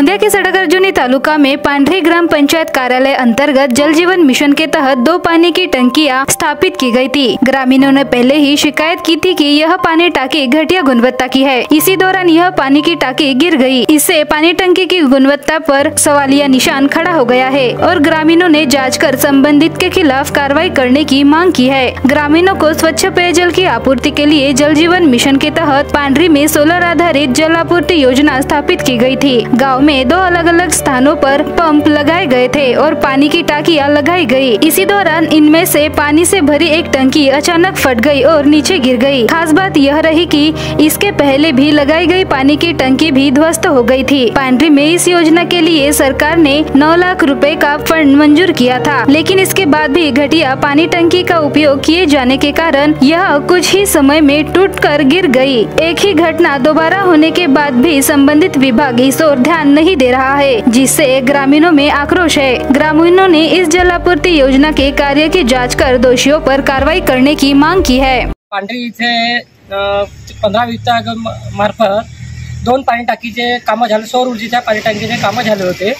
गोंदिया के सड़क अर्जुनी तालुका में पांढरी ग्राम पंचायत कार्यालय अंतर्गत जल जीवन मिशन के तहत 2 पानी की टंकियां स्थापित की गई थी। ग्रामीणों ने पहले ही शिकायत की थी कि यह पानी टाकी घटिया गुणवत्ता की है। इसी दौरान यह पानी की टाकी गिर गई। इससे पानी टंकी की गुणवत्ता पर सवालिया निशान खड़ा हो गया है और ग्रामीणों ने जाँच कर संबंधित के खिलाफ कार्रवाई करने की मांग की है। ग्रामीणों को स्वच्छ पेयजल की आपूर्ति के लिए जल जीवन मिशन के तहत पांढरी में सोलर आधारित जल आपूर्ति योजना स्थापित की गई थी। गांव में 2 अलग अलग स्थानों पर पंप लगाए गए थे और पानी की टाकियां लगाई गई। इसी दौरान इनमें से पानी से भरी एक टंकी अचानक फट गई और नीचे गिर गई। खास बात यह रही कि इसके पहले भी लगाई गई पानी की टंकी भी ध्वस्त हो गई थी। पांढरी में इस योजना के लिए सरकार ने 9 लाख रुपए का फंड मंजूर किया था, लेकिन इसके बाद भी घटिया पानी टंकी का उपयोग किए जाने के कारण यह कुछ ही समय में टूटकर गिर गई। एक ही घटना दोबारा होने के बाद भी संबंधित विभाग इस ओर ध्यान नहीं दे रहा है, जिससे ग्रामीणों में आक्रोश है। ग्रामीणों ने इस जल आपूर्ति योजना के कार्य की जांच कर दोषियों पर कार्रवाई करने की मांग की है। पांढरी इथे 15 विभागामार्फत 2 पाणी टाकीचे कामं झाले, सौर ऊर्जेच्या पाणी टाकीचे कामं झाले होते,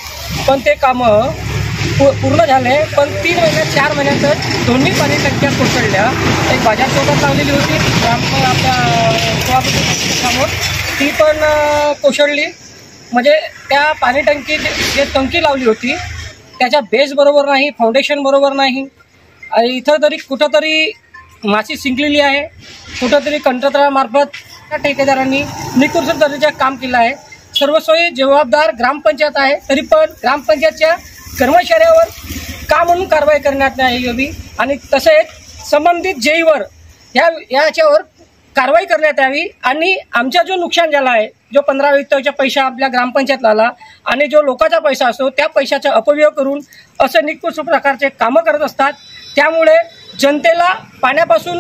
पण ते कामं पूर्ण झाले, पण 3 महिन्यात 4 महिन्यातच दोन्ही पाणी टंक्या कोसळल्या। एक बाजार चौकात लावलेली होती आपल्या समोर, ती पण कोसळली। म्हणजे त्या पाणी टंकी जे टंकी लावली होती त्याच्या बेस बरोबर नाही, फाउंडेशन बरोबर नाही। इथं तरी कुठंतरी माशी शिंकलेली आहे, कुठंतरी कंत्राटदारामार्फत त्या ठेकेदारांनी निकृष्ट दर्जाचं काम केलं आहे। सर्व सोयी जबाबदार ग्रामपंचायत आहे, तरी पण ग्रामपंचायतच्या कर्मचाऱ्यावर का म्हणून कारवाई करण्यात नाही यावी आणि तसेच संबंधित जेईवर याच्यावर कारवाई करण्यात यावी आणि आमचा जो नुकसान झाला आहे, जो 15 वित्ताचा पैसा आपल्या ग्रामपंचायतला आला आणि जो लोकांचा पैसा असतो त्या पैशाचा अपव्यय करून असे निकृष्ट प्रकारचे कामं करत असतात। त्यामुळे जनतेला पाण्यापासून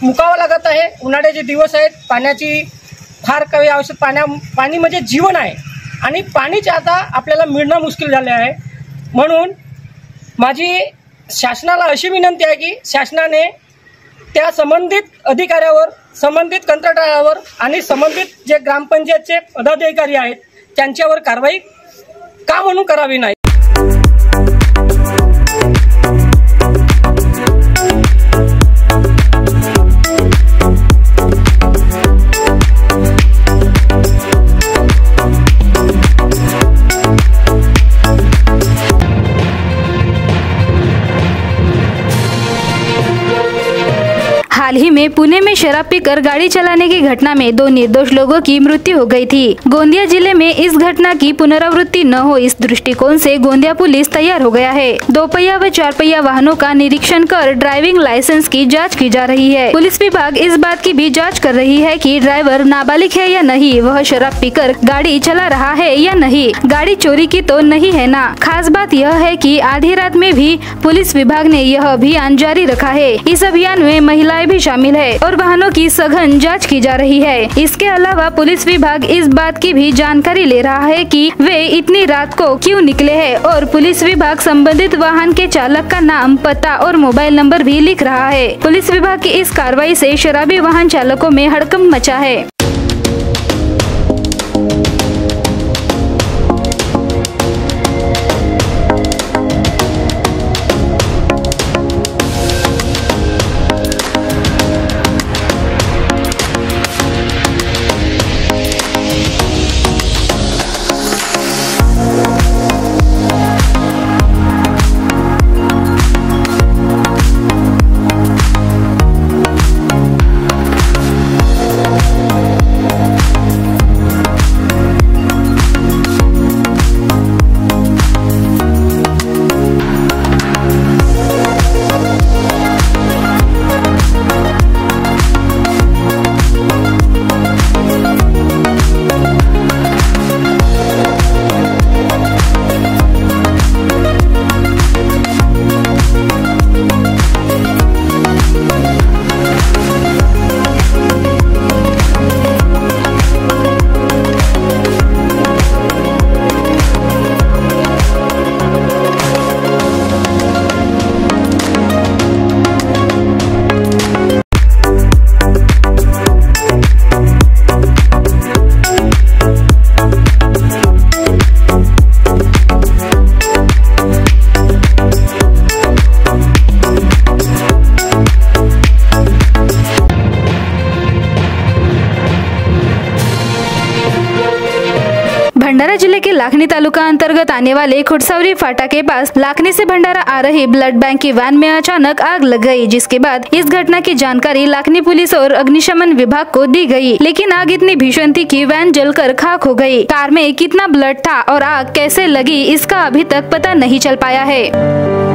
मुकावं लागत आहे। उन्हाळ्याचे दिवस आहेत, पाण्याची फार काही आवश्यक, पाणी म्हणजे जीवन आहे आणि पाणीच आता आपल्याला मिळणं मुश्किल झाले आहे। म्हणून माझी शासनाला अशी विनंती आहे की शासनाने त्या संबंधित अधिकाऱ्यावर, संबंधित कंत्राटदारावर आणि संबंधित जे ग्रामपंचायतचे पदाधिकारी आहेत त्यांच्यावर कारवाई का म्हणून करावी नाही। हाल ही में पुणे में शराब पीकर गाड़ी चलाने की घटना में 2 निर्दोष लोगों की मृत्यु हो गई थी। गोंदिया जिले में इस घटना की पुनरावृत्ति न हो, इस दृष्टिकोण से गोंदिया पुलिस तैयार हो गया है। 2 पहिया व 4 पहिया वाहनों का निरीक्षण कर ड्राइविंग लाइसेंस की जांच की जा रही है। पुलिस विभाग इस बात की भी जांच कर रही है कि ड्राइवर नाबालिग है या नहीं, वह शराब पीकर गाड़ी चला रहा है या नहीं, गाड़ी चोरी की तो नहीं है ना। खास बात यह है कि आधी रात में भी पुलिस विभाग ने यह अभियान जारी रखा है। इस अभियान में महिलाएं भी शामिल है और वाहनों की सघन जांच की जा रही है। इसके अलावा पुलिस विभाग इस बात की भी जानकारी ले रहा है कि वे इतनी रात को क्यों निकले हैं और पुलिस विभाग संबंधित वाहन के चालक का नाम, पता और मोबाइल नंबर भी लिख रहा है। पुलिस विभाग की इस कार्रवाई से शराबी वाहन चालकों में हड़कंप मचा है। भंडारा जिले के लाखनी तालुका अंतर्गत आने वाले खुटसावरी फाटा के पास लाखनी से भंडारा आ रही ब्लड बैंक की वैन में अचानक आग लग गई, जिसके बाद इस घटना की जानकारी लाखनी पुलिस और अग्निशमन विभाग को दी गई। लेकिन आग इतनी भीषण थी कि वैन जलकर खाक हो गई। कार में कितना ब्लड था और आग कैसे लगी, इसका अभी तक पता नहीं चल पाया है।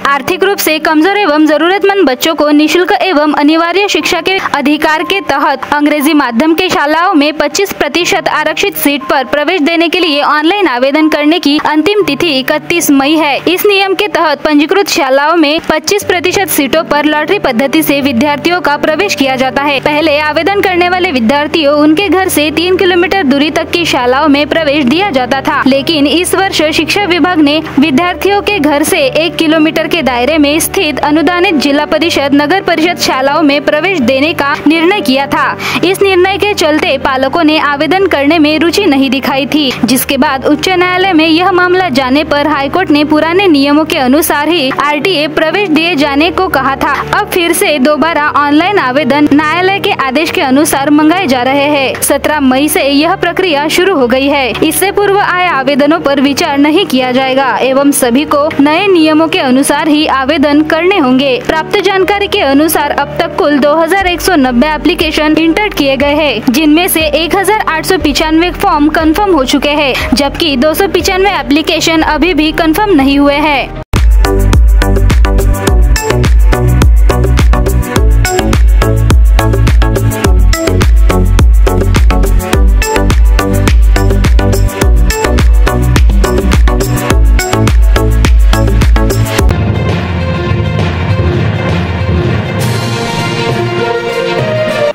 आर्थिक रूप से कमजोर एवं जरूरतमंद बच्चों को निशुल्क एवं अनिवार्य शिक्षा के अधिकार के तहत अंग्रेजी माध्यम के शालाओं में 25% आरक्षित सीट पर प्रवेश देने के लिए ऑनलाइन आवेदन करने की अंतिम तिथि 31 मई है। इस नियम के तहत पंजीकृत शालाओं में 25% सीटों पर लॉटरी पद्धति से विद्यार्थियों का प्रवेश किया जाता है। पहले आवेदन करने वाले विद्यार्थियों उनके घर से 3 किलोमीटर दूरी तक की शालाओं में प्रवेश दिया जाता था, लेकिन इस वर्ष शिक्षा विभाग ने विद्यार्थियों के घर से 1 किलोमीटर के दायरे में स्थित अनुदानित जिला परिषद नगर परिषद शालाओं में प्रवेश देने का निर्णय किया था। इस निर्णय के चलते पालकों ने आवेदन करने में रुचि नहीं दिखाई थी, जिसके बाद उच्च न्यायालय में यह मामला जाने पर हाईकोर्ट ने पुराने नियमों के अनुसार ही आरटीए प्रवेश दिए जाने को कहा था। अब फिर से दोबारा ऑनलाइन आवेदन न्यायालय के आदेश के अनुसार मंगाए जा रहे हैं। 17 मई से यह प्रक्रिया शुरू हो गई है। इससे पूर्व आए आवेदनों पर विचार नहीं किया जाएगा एवं सभी को नए नियमों के अनुसार ही आवेदन करने होंगे। प्राप्त जानकारी के अनुसार अब तक कुल 2190 एप्लीकेशन इंटर किए गए हैं, जिनमें से 1895 फॉर्म कंफर्म हो चुके हैं, जबकि 295 एप्लीकेशन अभी भी कंफर्म नहीं हुए हैं।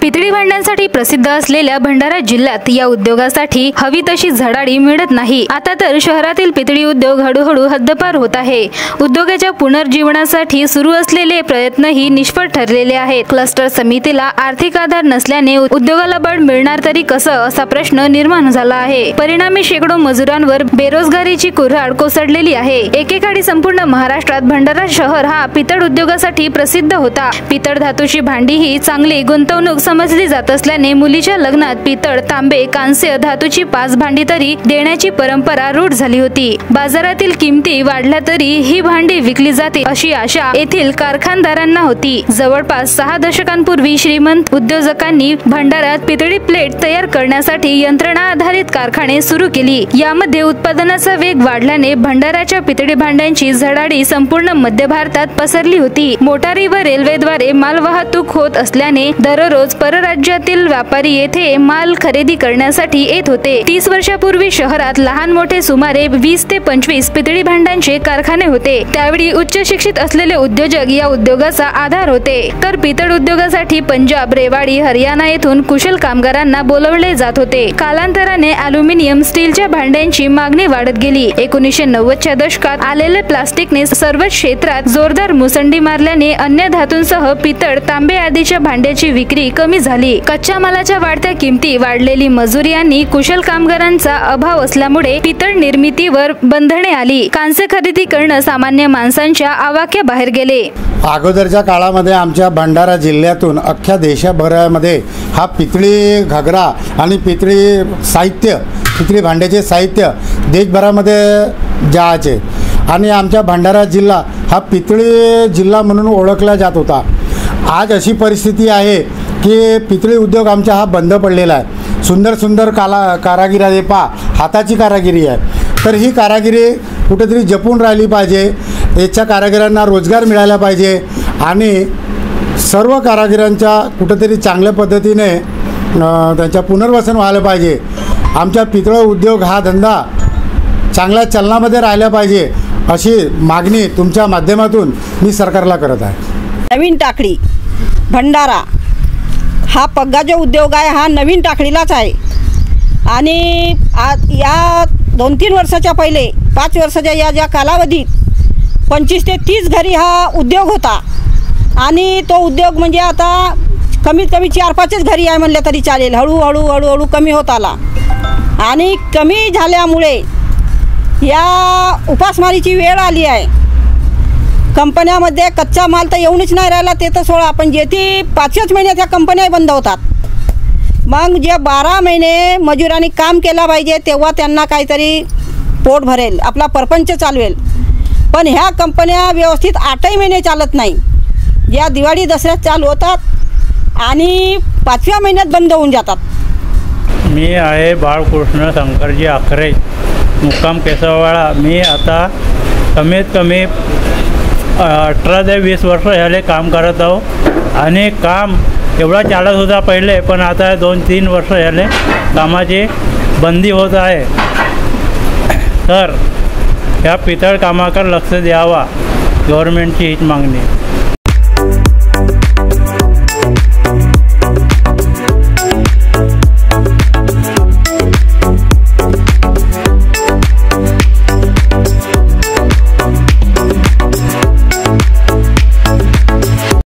पितळी भांड्यांसाठी प्रसिद्ध असलेल्या भंडारा जिल्ह्यात या उद्योगासाठी हवी तशी झडाळी मिळत नाही। आता तर शहरातील पितळी उद्योग हळूहळू हद्दपार होत आहे। उद्योगाच्या पुनर्जीवनासाठी सुरू असलेले प्रयत्नही निष्फळ ठरलेले आहेत। क्लस्टर समितीला आर्थिक आधार नसल्याने उद्योगाला बळ मिळणार तरी कसं, असा प्रश्न निर्माण झाला आहे। परिणामी शेकडो मजुरांवर बेरोजगारीची कुऱ्हाड कोसळलेली आहे। एकेकाळी संपूर्ण महाराष्ट्रात भंडारा शहर हा पितळ उद्योगासाठी प्रसिद्ध होता। पितळ धातूची भांडी ही चांगली गुंतवणूक समजली जात असल्याने मुलीच्या लग्नात पितळ, तांबे, कांस्य धातूची 5 भांडी तरी देण्याची परंपरा रूढ झाली होती। बाजारातील किमती वाढल्या तरी ही भांडी विकली जाते अशी आशा येथील कारखानदारांना होती। जवळपास 6 दशकांपूर्वी श्रीमंत उद्योजकांनी भंडारात पितळी प्लेट तयार करण्यासाठी यंत्रणा आधारित कारखाने सुरू केली। यामध्ये उत्पादनाचा वेग वाढल्याने भंडाराच्या पितळी भांड्यांची झडाळी संपूर्ण मध्य भारतात पसरली होती। मोटारी व रेल्वेद्वारे माल वाहतूक होत असल्याने दररोज परराज्यातील व्यापारी येथे माल खरेदी करण्यासाठी येत होते। 30 वर्षापूर्वी शहरात लहान मोठे सुमारे 20 ते 25 पितळी भांड्यांचे कारखाने होते। त्यावेळी उच्च शिक्षित असलेले उद्योजक या उद्योगाचा आधार होते, तर पितळ उद्योगासाठी पंजाब, रेवाडी, हरियाणा येथून कुशल कामगारांना बोलवले जात होते। कालांतराने ॲल्युमिनियम, स्टीलच्या भांड्यांची मागणी वाढत गेली। 1990च्या दशकात आलेले प्लास्टिकने सर्व क्षेत्रात जोरदार मुसंडी मारल्याने अन्य धातूंसह पितळ, तांबे आदीच्या भांड्याची विक्री कमी झाली। कच्च्या मालाच्या वाढत्या किमती, वाढलेली मजुरी आणि कुशल कामगारांचा अभाव असल्यामुळे पितळ निर्मितीवर बंधने आली। कांस्य खरेदी करणं सामान्य माणसांच्या आवाक्याबाहेर गेले। अगोदरच्या काळामध्ये आमच्या भंडारा जिल्ह्यातून अख्ख्या देशभरामध्ये हा पितळी घागरा आणि पितळी भांड्याचे साहित्य देशभरामध्ये जायचे आणि आमच्या भंडारा जिल्हा हा पितळी जिल्हा म्हणून ओळखला जात होता। आज अशी परिस्थिती आहे की पितळी उद्योग आमचा हा बंद पडलेला आहे। सुंदर सुंदर कारागिरी आहे, हाताची कारागिरी आहे। तर ही कारागिरी कुठेतरी जपून राहिली पाहिजे. याच्या कारागिरांना रोजगार मिळाला पाहिजे आणि सर्व कारागिरांच्या कुठेतरी चांगल्या पद्धतीने त्यांच्या पुनर्वसन व्हायला पाहिजे. आमच्या पितळ उद्योग हा धंदा चांगल्या चलनामध्ये राहिला पाहिजे अशी मागणी तुमच्या माध्यमातून मी सरकारला करत आहे. नवीन टाकळी भंडारा हा पग्गा जो उद्योग आहे हा नवीन टाकळीलाच आहे आणि या 2-3 वर्षाच्या पहिले 5 वर्षाच्या या ज्या कालावधीत 25 ते 30 घरी हा उद्योग होता आणि तो उद्योग म्हणजे आता कमीत कमी 4-5च घरी आहे म्हणलं तरी चालेल. हळूहळू कमी होत आला आणि कमी झाल्यामुळे या उपासमारीची वेळ आली आहे. कंपन्यामध्ये कच्चा माल तर येऊनच नाही राहिला ते तर सोडा, पण जेथे 5च महिन्यात ह्या कंपन्या बंद होतात. मग जे 12 महिने मजुरांनी काम केला पाहिजे तेव्हा त्यांना काहीतरी पोट भरेल, आपला परपंच चालवेल. पण ह्या कंपन्या व्यवस्थित 8ही महिने चालत नाही. ज्या दिवाळी दसऱ्यात चालू होतात आणि 5व्या महिन्यात बंद होऊन जातात. मी आहे बाळकृष्ण शंकरजी आखरे, मुक्काम केसवाळा. मी आता कमीत कमी 18 ते 20 वर्ष झाले काम करत आहो आणि काम एवढा चालत होता पहिले, पण आता 2-3 वर्ष झाले कामाची बंदी होत आहे. तर ह्या पितळ कामाकडे लक्ष द्यावा, गव्हर्नमेंटची हीच मागणी.